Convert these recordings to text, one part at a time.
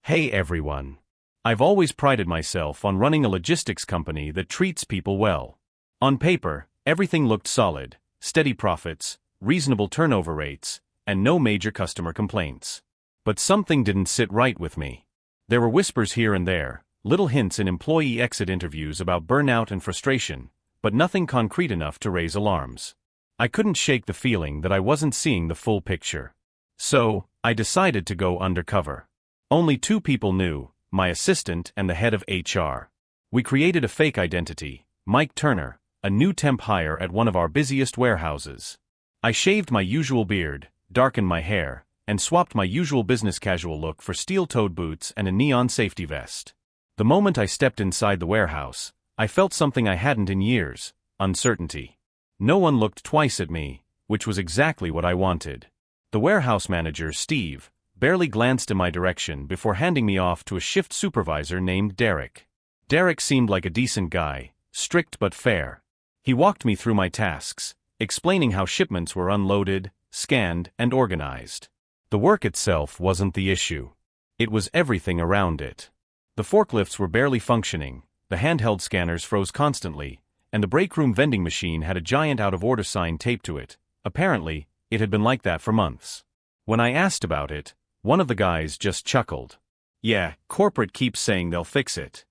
Hey everyone. I've always prided myself on running a logistics company that treats people well. On paper, everything looked solid, steady profits, reasonable turnover rates, and no major customer complaints. But something didn't sit right with me. There were whispers here and there, little hints in employee exit interviews about burnout and frustration, but nothing concrete enough to raise alarms. I couldn't shake the feeling that I wasn't seeing the full picture. So, I decided to go undercover. Only two people knew, my assistant and the head of HR. We created a fake identity, Mike Turner, a new temp hire at one of our busiest warehouses. I shaved my usual beard, darkened my hair, and swapped my usual business casual look for steel-toed boots and a neon safety vest. The moment I stepped inside the warehouse, I felt something I hadn't in years: uncertainty. No one looked twice at me, which was exactly what I wanted. The warehouse manager, Steve, barely glanced in my direction before handing me off to a shift supervisor named Derek. Derek seemed like a decent guy, strict but fair. He walked me through my tasks, explaining how shipments were unloaded, scanned, and organized. The work itself wasn't the issue. It was everything around it. The forklifts were barely functioning, the handheld scanners froze constantly, and the breakroom vending machine had a giant out-of-order sign taped to it. Apparently, it had been like that for months. When I asked about it, one of the guys just chuckled. Yeah, corporate keeps saying they'll fix it.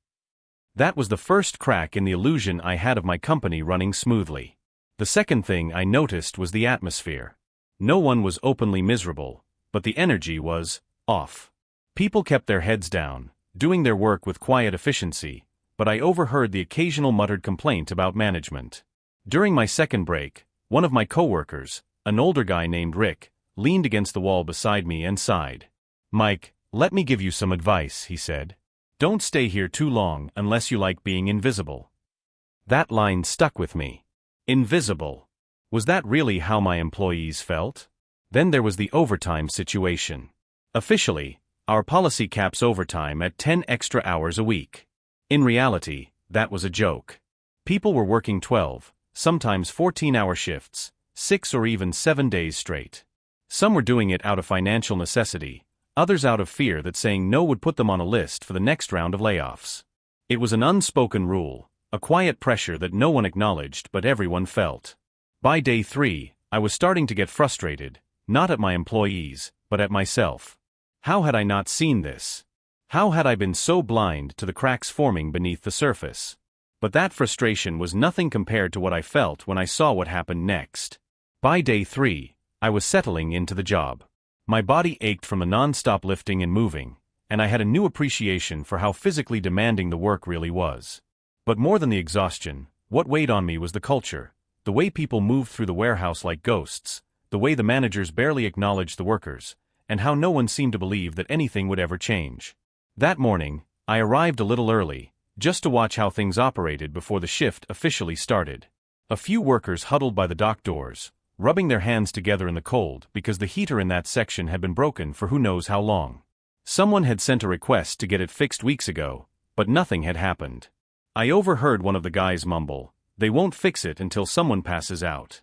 That was the first crack in the illusion I had of my company running smoothly. The second thing I noticed was the atmosphere. No one was openly miserable, but the energy was off. People kept their heads down, doing their work with quiet efficiency, but I overheard the occasional muttered complaint about management. During my second break, one of my coworkers, an older guy named Rick, leaned against the wall beside me and sighed. "Mike, let me give you some advice," he said. "Don't stay here too long unless you like being invisible." That line stuck with me. Invisible. Was that really how my employees felt? Then there was the overtime situation. Officially, our policy caps overtime at 10 extra hours a week. In reality, that was a joke. People were working 12, sometimes 14-hour shifts, 6 or even 7 days straight. Some were doing it out of financial necessity, others out of fear that saying no would put them on a list for the next round of layoffs. It was an unspoken rule, a quiet pressure that no one acknowledged but everyone felt. By day 3, I was starting to get frustrated, not at my employees, but at myself. How had I not seen this? How had I been so blind to the cracks forming beneath the surface? But that frustration was nothing compared to what I felt when I saw what happened next. By day 3, I was settling into the job. My body ached from the non-stop lifting and moving, and I had a new appreciation for how physically demanding the work really was. But more than the exhaustion, what weighed on me was the culture, the way people moved through the warehouse like ghosts, the way the managers barely acknowledged the workers, and how no one seemed to believe that anything would ever change. That morning, I arrived a little early, just to watch how things operated before the shift officially started. A few workers huddled by the dock doors, rubbing their hands together in the cold because the heater in that section had been broken for who knows how long. Someone had sent a request to get it fixed weeks ago, but nothing had happened. I overheard one of the guys mumble, "They won't fix it until someone passes out."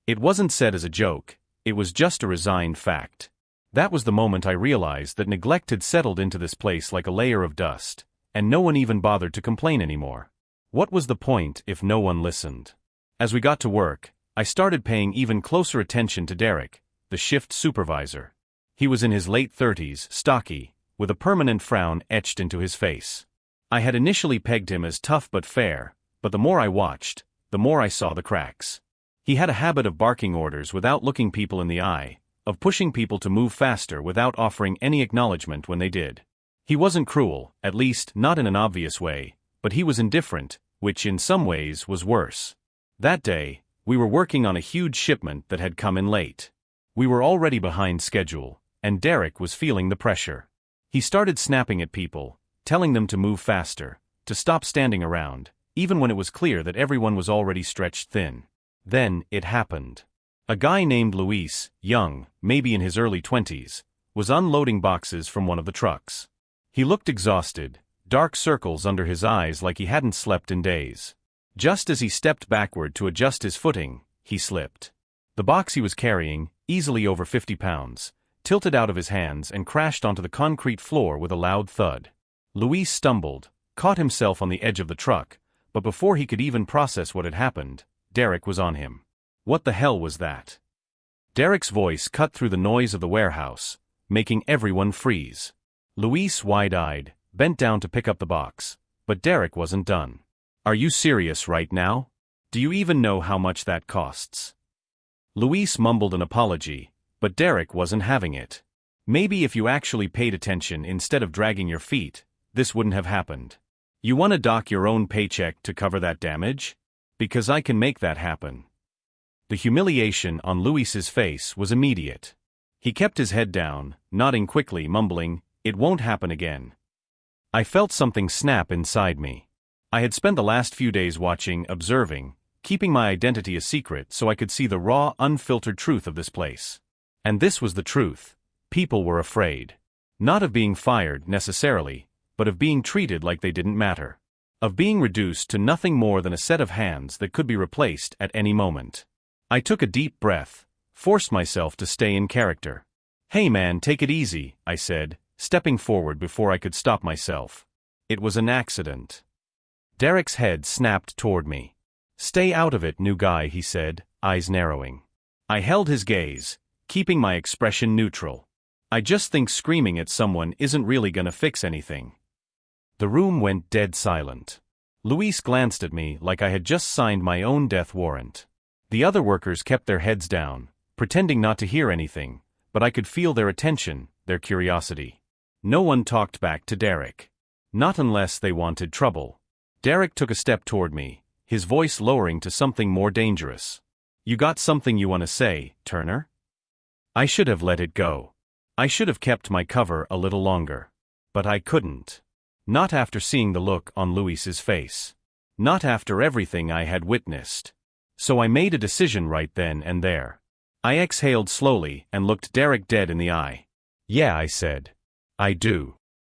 It wasn't said as a joke, it was just a resigned fact. That was the moment I realized that neglect had settled into this place like a layer of dust, and no one even bothered to complain anymore. What was the point if no one listened? As we got to work, I started paying even closer attention to Derek, the shift supervisor. He was in his late 30s, stocky, with a permanent frown etched into his face. I had initially pegged him as tough but fair, but the more I watched, the more I saw the cracks. He had a habit of barking orders without looking people in the eye, of pushing people to move faster without offering any acknowledgement when they did. He wasn't cruel, at least not in an obvious way, but he was indifferent, which in some ways was worse. That day, we were working on a huge shipment that had come in late. We were already behind schedule, and Derek was feeling the pressure. He started snapping at people, telling them to move faster, to stop standing around, even when it was clear that everyone was already stretched thin. Then, it happened. A guy named Luis, young, maybe in his early 20s, was unloading boxes from one of the trucks. He looked exhausted, dark circles under his eyes like he hadn't slept in days. Just as he stepped backward to adjust his footing, he slipped. The box he was carrying, easily over 50 pounds, tilted out of his hands and crashed onto the concrete floor with a loud thud. Luis stumbled, caught himself on the edge of the truck, but before he could even process what had happened, Derek was on him. What the hell was that? Derek's voice cut through the noise of the warehouse, making everyone freeze. Luis, wide-eyed, bent down to pick up the box, but Derek wasn't done. Are you serious right now? Do you even know how much that costs? Luis mumbled an apology, but Derek wasn't having it. Maybe if you actually paid attention instead of dragging your feet, this wouldn't have happened. You want to dock your own paycheck to cover that damage? Because I can make that happen. The humiliation on Luis's face was immediate. He kept his head down, nodding quickly, mumbling, "It won't happen again." I felt something snap inside me. I had spent the last few days watching, observing, keeping my identity a secret so I could see the raw, unfiltered truth of this place. And this was the truth. People were afraid. Not of being fired, necessarily, but of being treated like they didn't matter. Of being reduced to nothing more than a set of hands that could be replaced at any moment. I took a deep breath, forced myself to stay in character. "Hey man, take it easy," I said, stepping forward before I could stop myself. "It was an accident." Derek's head snapped toward me. "Stay out of it, new guy," he said, eyes narrowing. I held his gaze, keeping my expression neutral. "I just think screaming at someone isn't really gonna fix anything." The room went dead silent. Luis glanced at me like I had just signed my own death warrant. The other workers kept their heads down, pretending not to hear anything, but I could feel their attention, their curiosity. No one talked back to Derek. Not unless they wanted trouble. Derek took a step toward me, his voice lowering to something more dangerous. "You got something you want to say, Turner?" I should have let it go. I should have kept my cover a little longer. But I couldn't. Not after seeing the look on Luis's face. Not after everything I had witnessed. So I made a decision right then and there. I exhaled slowly and looked Derek dead in the eye. "Yeah," I said. "I do."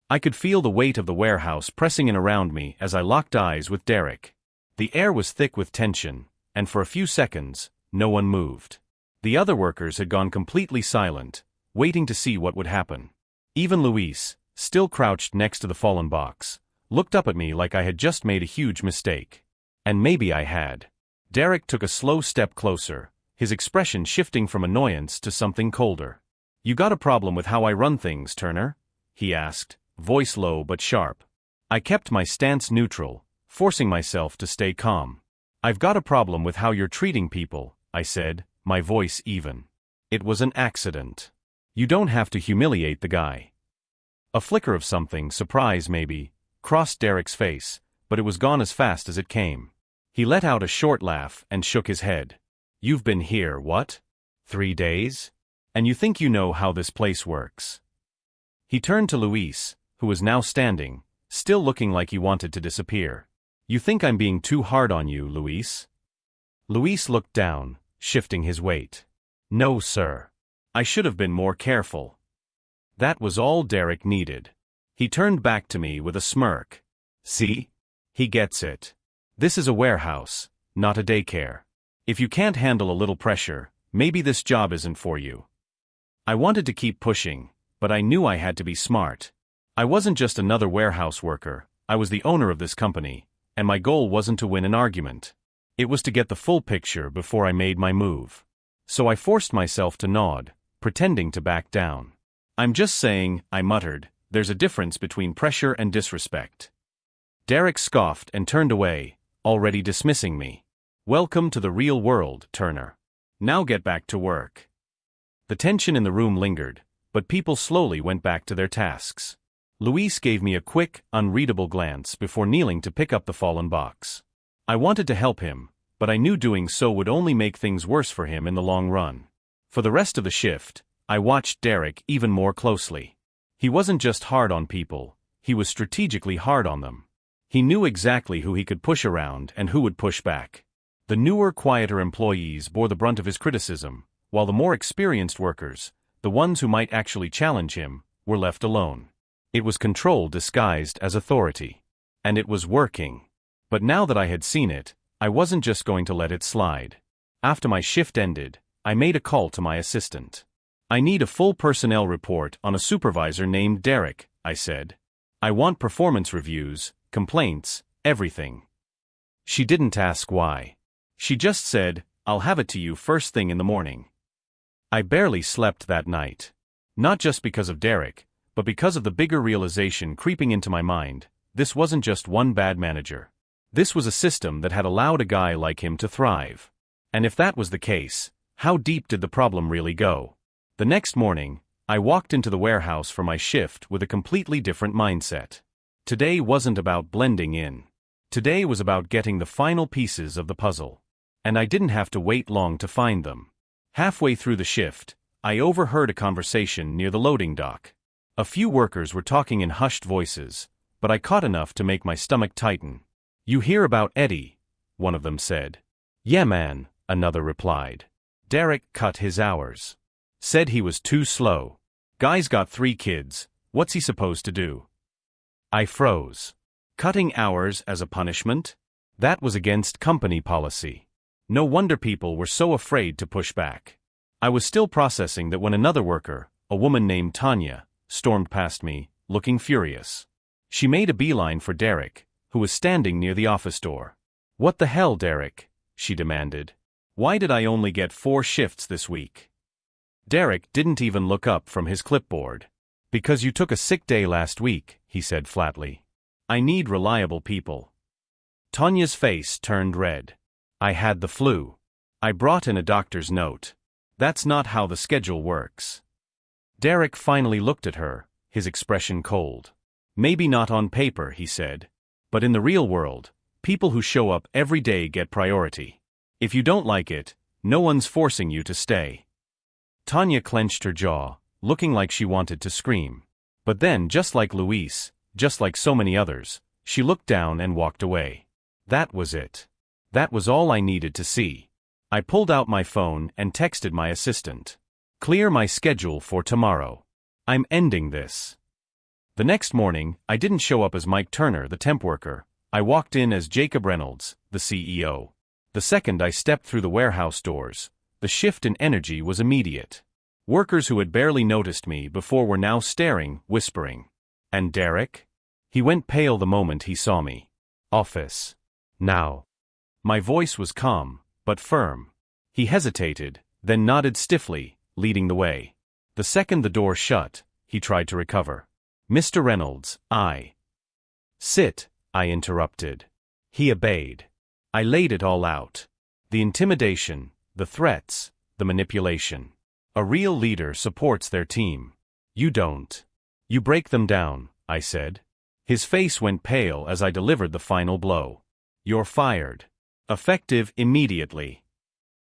I could feel the weight of the warehouse pressing in around me as I locked eyes with Derek. The air was thick with tension, and for a few seconds, no one moved. The other workers had gone completely silent, waiting to see what would happen. Even Luis, still crouched next to the fallen box, looked up at me like I had just made a huge mistake. And maybe I had. Derek took a slow step closer, his expression shifting from annoyance to something colder. "You got a problem with how I run things, Turner?" he asked, voice low but sharp. I kept my stance neutral, forcing myself to stay calm. "I've got a problem with how you're treating people," I said, my voice even. "It was an accident. You don't have to humiliate the guy." A flicker of something, surprise maybe, crossed Derek's face, but it was gone as fast as it came. He let out a short laugh and shook his head. "You've been here, what? 3 days? And you think you know how this place works?" He turned to Luis, who was now standing, still looking like he wanted to disappear. "You think I'm being too hard on you, Luis?" Luis looked down, shifting his weight. "No, sir. I should have been more careful." That was all Derek needed. He turned back to me with a smirk. "See? He gets it. This is a warehouse, not a daycare. If you can't handle a little pressure, maybe this job isn't for you." I wanted to keep pushing, but I knew I had to be smart. I wasn't just another warehouse worker, I was the owner of this company, and my goal wasn't to win an argument. It was to get the full picture before I made my move. So I forced myself to nod, pretending to back down. "I'm just saying," I muttered, "there's a difference between pressure and disrespect." Derek scoffed and turned away, already dismissing me. "Welcome to the real world, Turner. Now get back to work." The tension in the room lingered, but people slowly went back to their tasks. Luis gave me a quick, unreadable glance before kneeling to pick up the fallen box. I wanted to help him, but I knew doing so would only make things worse for him in the long run. For the rest of the shift, I watched Derek even more closely. He wasn't just hard on people, he was strategically hard on them. He knew exactly who he could push around and who would push back. The newer, quieter employees bore the brunt of his criticism, while the more experienced workers, the ones who might actually challenge him, were left alone. It was control disguised as authority. And it was working. But now that I had seen it, I wasn't just going to let it slide. After my shift ended, I made a call to my assistant. I need a full personnel report on a supervisor named Derek, I said. I want performance reviews, complaints, everything. She didn't ask why. She just said, I'll have it to you first thing in the morning. I barely slept that night. Not just because of Derek, but because of the bigger realization creeping into my mind. This wasn't just one bad manager. This was a system that had allowed a guy like him to thrive. And if that was the case, how deep did the problem really go? The next morning, I walked into the warehouse for my shift with a completely different mindset. Today wasn't about blending in. Today was about getting the final pieces of the puzzle. And I didn't have to wait long to find them. Halfway through the shift, I overheard a conversation near the loading dock. A few workers were talking in hushed voices, but I caught enough to make my stomach tighten. "You hear about Eddie?" one of them said. "Yeah, man," another replied. "Derek cut his hours. Said he was too slow. Guy's got 3 kids, what's he supposed to do?" I froze. Cutting hours as a punishment? That was against company policy. No wonder people were so afraid to push back. I was still processing that when another worker, a woman named Tanya, stormed past me, looking furious. She made a beeline for Derek, who was standing near the office door. "What the hell, Derek?" she demanded. "Why did I only get 4 shifts this week?" Derek didn't even look up from his clipboard. "Because you took a sick day last week," he said flatly. "I need reliable people." Tanya's face turned red. "I had the flu. I brought in a doctor's note. That's not how the schedule works." Derek finally looked at her, his expression cold. "Maybe not on paper," he said. "But in the real world, people who show up every day get priority. If you don't like it, no one's forcing you to stay." Tanya clenched her jaw, looking like she wanted to scream. But then, just like Luis, just like so many others, she looked down and walked away. That was it. That was all I needed to see. I pulled out my phone and texted my assistant. "Clear my schedule for tomorrow. I'm ending this." The next morning, I didn't show up as Mike Turner, the temp worker. I walked in as Jacob Reynolds, the CEO. The second I stepped through the warehouse doors, the shift in energy was immediate. Workers who had barely noticed me before were now staring, whispering. "And Derek?" He went pale the moment he saw me. "Office. Now." My voice was calm, but firm. He hesitated, then nodded stiffly, leading the way. The second the door shut, he tried to recover. "Mr. Reynolds, I—" "Sit," I interrupted. He obeyed. I laid it all out. The intimidation, the threats, the manipulation. A real leader supports their team. You don't. You break them down, I said. His face went pale as I delivered the final blow. "You're fired. Effective immediately."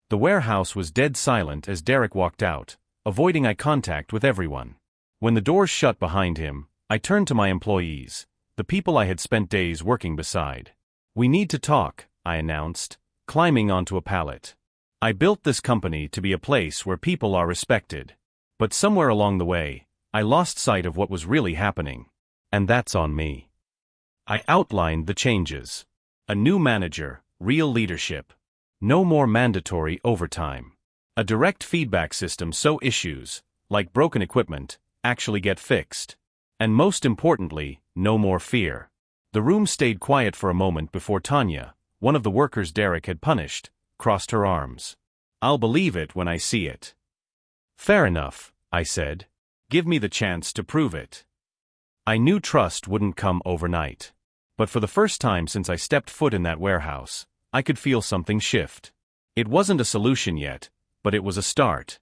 The warehouse was dead silent as Derek walked out, avoiding eye contact with everyone. When the doors shut behind him, I turned to my employees, the people I had spent days working beside. "We need to talk," I announced, climbing onto a pallet. "I built this company to be a place where people are respected. But somewhere along the way, I lost sight of what was really happening. And that's on me." I outlined the changes. A new manager, real leadership. No more mandatory overtime. A direct feedback system so issues, like broken equipment, actually get fixed. And most importantly, no more fear. The room stayed quiet for a moment before Tanya, one of the workers Derek had punished, crossed her arms. "I'll believe it when I see it." "Fair enough," I said. "Give me the chance to prove it." I knew trust wouldn't come overnight. But for the first time since I stepped foot in that warehouse, I could feel something shift. It wasn't a solution yet, but it was a start.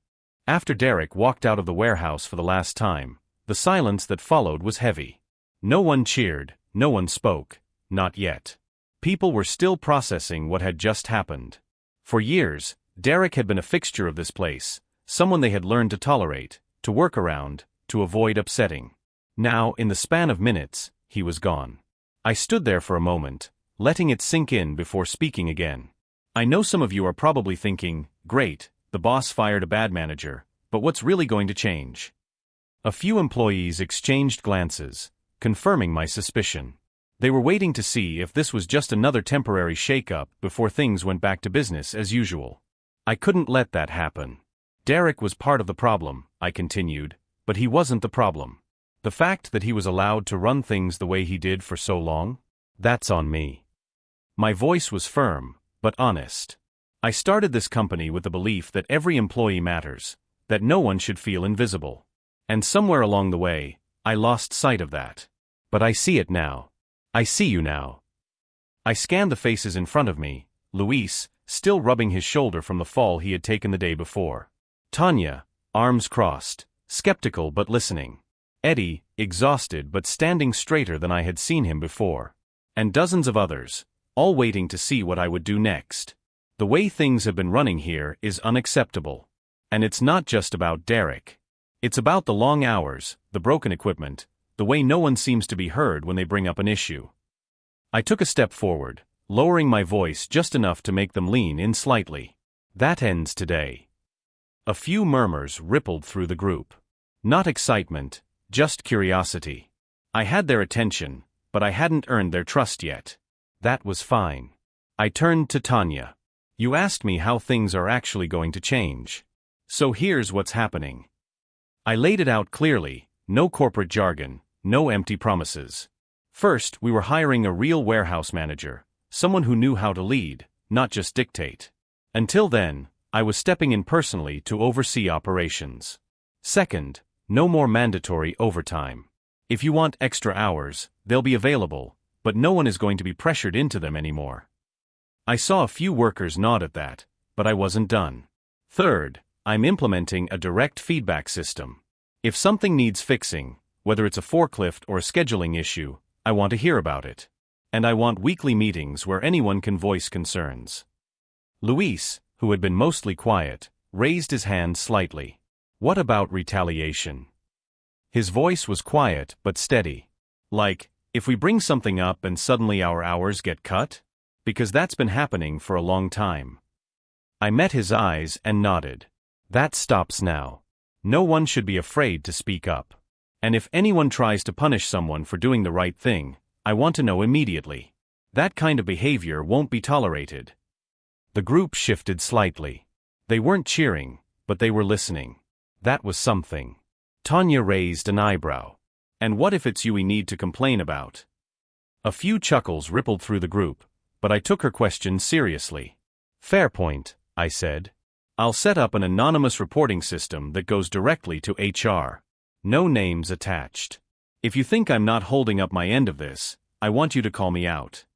After Derek walked out of the warehouse for the last time, the silence that followed was heavy. No one cheered, no one spoke, not yet. People were still processing what had just happened. For years, Derek had been a fixture of this place, someone they had learned to tolerate, to work around, to avoid upsetting. Now, in the span of minutes, he was gone. I stood there for a moment, letting it sink in before speaking again. I know some of you are probably thinking, "Great, the boss fired a bad manager, but what's really going to change?" A few employees exchanged glances, confirming my suspicion. They were waiting to see if this was just another temporary shake-up before things went back to business as usual. I couldn't let that happen. Derek was part of the problem, I continued, but he wasn't the problem. The fact that he was allowed to run things the way he did for so long? That's on me. My voice was firm, but honest. I started this company with the belief that every employee matters, that no one should feel invisible. And somewhere along the way, I lost sight of that. But I see it now. I see you now. I scanned the faces in front of me, Luis, still rubbing his shoulder from the fall he had taken the day before. Tanya, arms crossed, skeptical but listening. Eddie, exhausted but standing straighter than I had seen him before. And dozens of others, all waiting to see what I would do next. The way things have been running here is unacceptable. And it's not just about Derek. It's about the long hours, the broken equipment, the way no one seems to be heard when they bring up an issue. I took a step forward, lowering my voice just enough to make them lean in slightly. That ends today. A few murmurs rippled through the group. Not excitement, just curiosity. I had their attention, but I hadn't earned their trust yet. That was fine. I turned to Tanya. You asked me how things are actually going to change. So here's what's happening. I laid it out clearly, no corporate jargon, no empty promises. First, we were hiring a real warehouse manager, someone who knew how to lead, not just dictate. Until then, I was stepping in personally to oversee operations. Second, no more mandatory overtime. If you want extra hours, they'll be available, but no one is going to be pressured into them anymore. I saw a few workers nod at that, but I wasn't done. Third, I'm implementing a direct feedback system. If something needs fixing, whether it's a forklift or a scheduling issue, I want to hear about it. And I want weekly meetings where anyone can voice concerns. Luis, who had been mostly quiet, raised his hand slightly. What about retaliation? His voice was quiet but steady. Like, if we bring something up and suddenly our hours get cut? Because that's been happening for a long time. I met his eyes and nodded. That stops now. No one should be afraid to speak up. And if anyone tries to punish someone for doing the right thing, I want to know immediately. That kind of behavior won't be tolerated. The group shifted slightly. They weren't cheering, but they were listening. That was something. Tanya raised an eyebrow. And what if it's you we need to complain about? A few chuckles rippled through the group, but I took her question seriously. Fair point, I said. I'll set up an anonymous reporting system that goes directly to HR. No names attached. If you think I'm not holding up my end of this, I want you to call me out.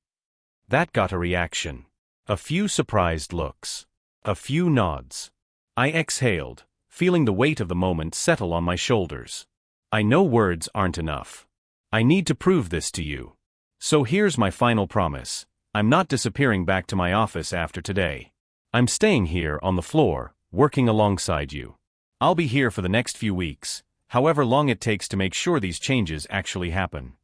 That got a reaction. A few surprised looks. A few nods. I exhaled, feeling the weight of the moment settle on my shoulders. I know words aren't enough. I need to prove this to you. So here's my final promise. I'm not disappearing back to my office after today. I'm staying here on the floor, working alongside you. I'll be here for the next few weeks, however long it takes to make sure these changes actually happen.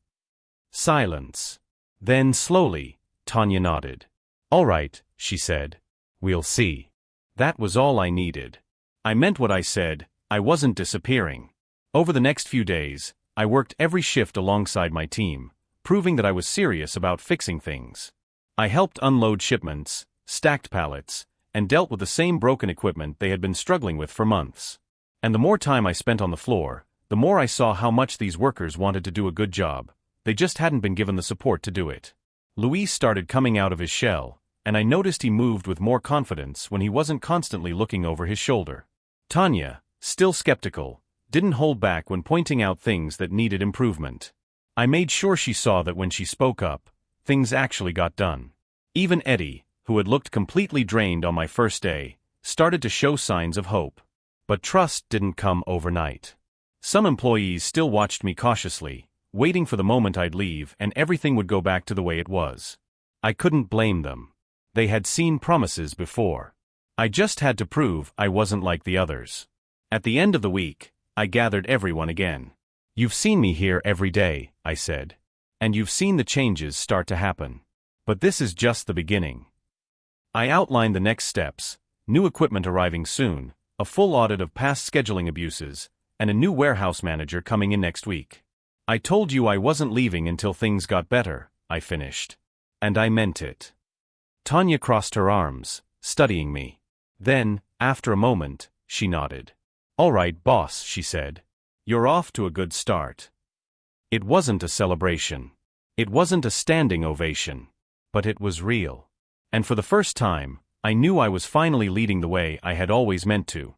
Silence. Then slowly, Tanya nodded. All right, she said. We'll see. That was all I needed. I meant what I said, I wasn't disappearing. Over the next few days, I worked every shift alongside my team, proving that I was serious about fixing things. I helped unload shipments, stacked pallets, and dealt with the same broken equipment they had been struggling with for months. And the more time I spent on the floor, the more I saw how much these workers wanted to do a good job. They just hadn't been given the support to do it. Luis started coming out of his shell, and I noticed he moved with more confidence when he wasn't constantly looking over his shoulder. Tanya, still skeptical, didn't hold back when pointing out things that needed improvement. I made sure she saw that when she spoke up, things actually got done. Even Eddie, who had looked completely drained on my first day, started to show signs of hope. But trust didn't come overnight. Some employees still watched me cautiously, waiting for the moment I'd leave and everything would go back to the way it was. I couldn't blame them. They had seen promises before. I just had to prove I wasn't like the others. At the end of the week, I gathered everyone again. You've seen me here every day, I said. And you've seen the changes start to happen. But this is just the beginning. I outlined the next steps, new equipment arriving soon, a full audit of past scheduling abuses, and a new warehouse manager coming in next week. I told you I wasn't leaving until things got better, I finished. And I meant it. Tanya crossed her arms, studying me. Then, after a moment, She nodded. "All right, boss," she said. "You're off to a good start." It wasn't a celebration. It wasn't a standing ovation. But it was real. And for the first time, I knew I was finally leading the way I had always meant to.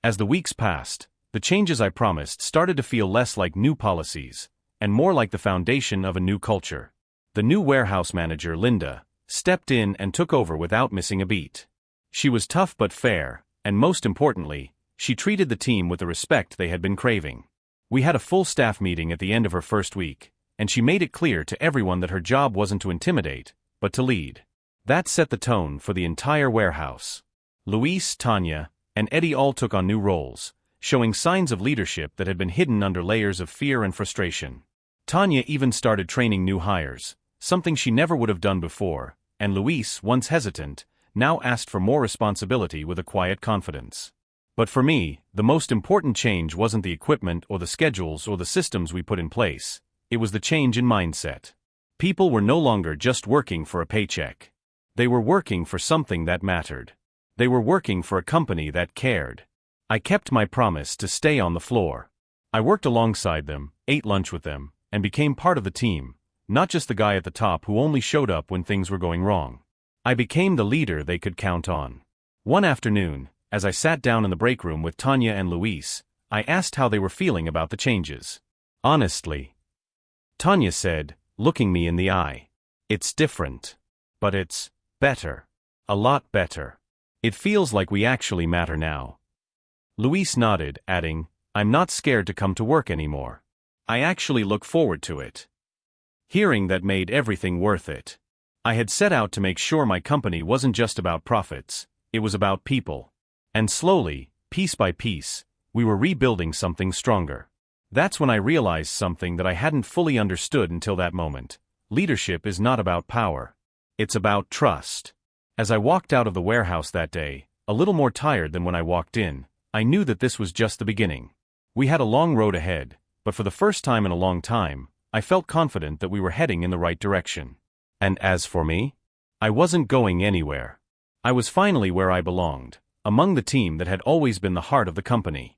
As the weeks passed, the changes I promised started to feel less like new policies, and more like the foundation of a new culture. The new warehouse manager, Linda, stepped in and took over without missing a beat. She was tough but fair, and most importantly, she treated the team with the respect they had been craving. We had a full staff meeting at the end of her first week, and she made it clear to everyone that her job wasn't to intimidate, but to lead. That set the tone for the entire warehouse. Luis, Tanya, and Eddie all took on new roles, showing signs of leadership that had been hidden under layers of fear and frustration. Tanya even started training new hires, something she never would have done before, and Luis, once hesitant, now asked for more responsibility with a quiet confidence. But for me, the most important change wasn't the equipment or the schedules or the systems we put in place. It was the change in mindset. People were no longer just working for a paycheck. They were working for something that mattered. They were working for a company that cared. I kept my promise to stay on the floor. I worked alongside them, ate lunch with them, and became part of the team, not just the guy at the top who only showed up when things were going wrong. I became the leader they could count on. One afternoon, as I sat down in the break room with Tanya and Luis, I asked how they were feeling about the changes. "Honestly," Tanya said, looking me in the eye, "it's different. But it's better. A lot better. It feels like we actually matter now." Luis nodded, adding, "I'm not scared to come to work anymore. I actually look forward to it." Hearing that made everything worth it. I had set out to make sure my company wasn't just about profits, it was about people. And slowly, piece by piece, we were rebuilding something stronger. That's when I realized something that I hadn't fully understood until that moment. Leadership is not about power. It's about trust. As I walked out of the warehouse that day, a little more tired than when I walked in, I knew that this was just the beginning. We had a long road ahead, but for the first time in a long time, I felt confident that we were heading in the right direction. And as for me, I wasn't going anywhere. I was finally where I belonged, among the team that had always been the heart of the company.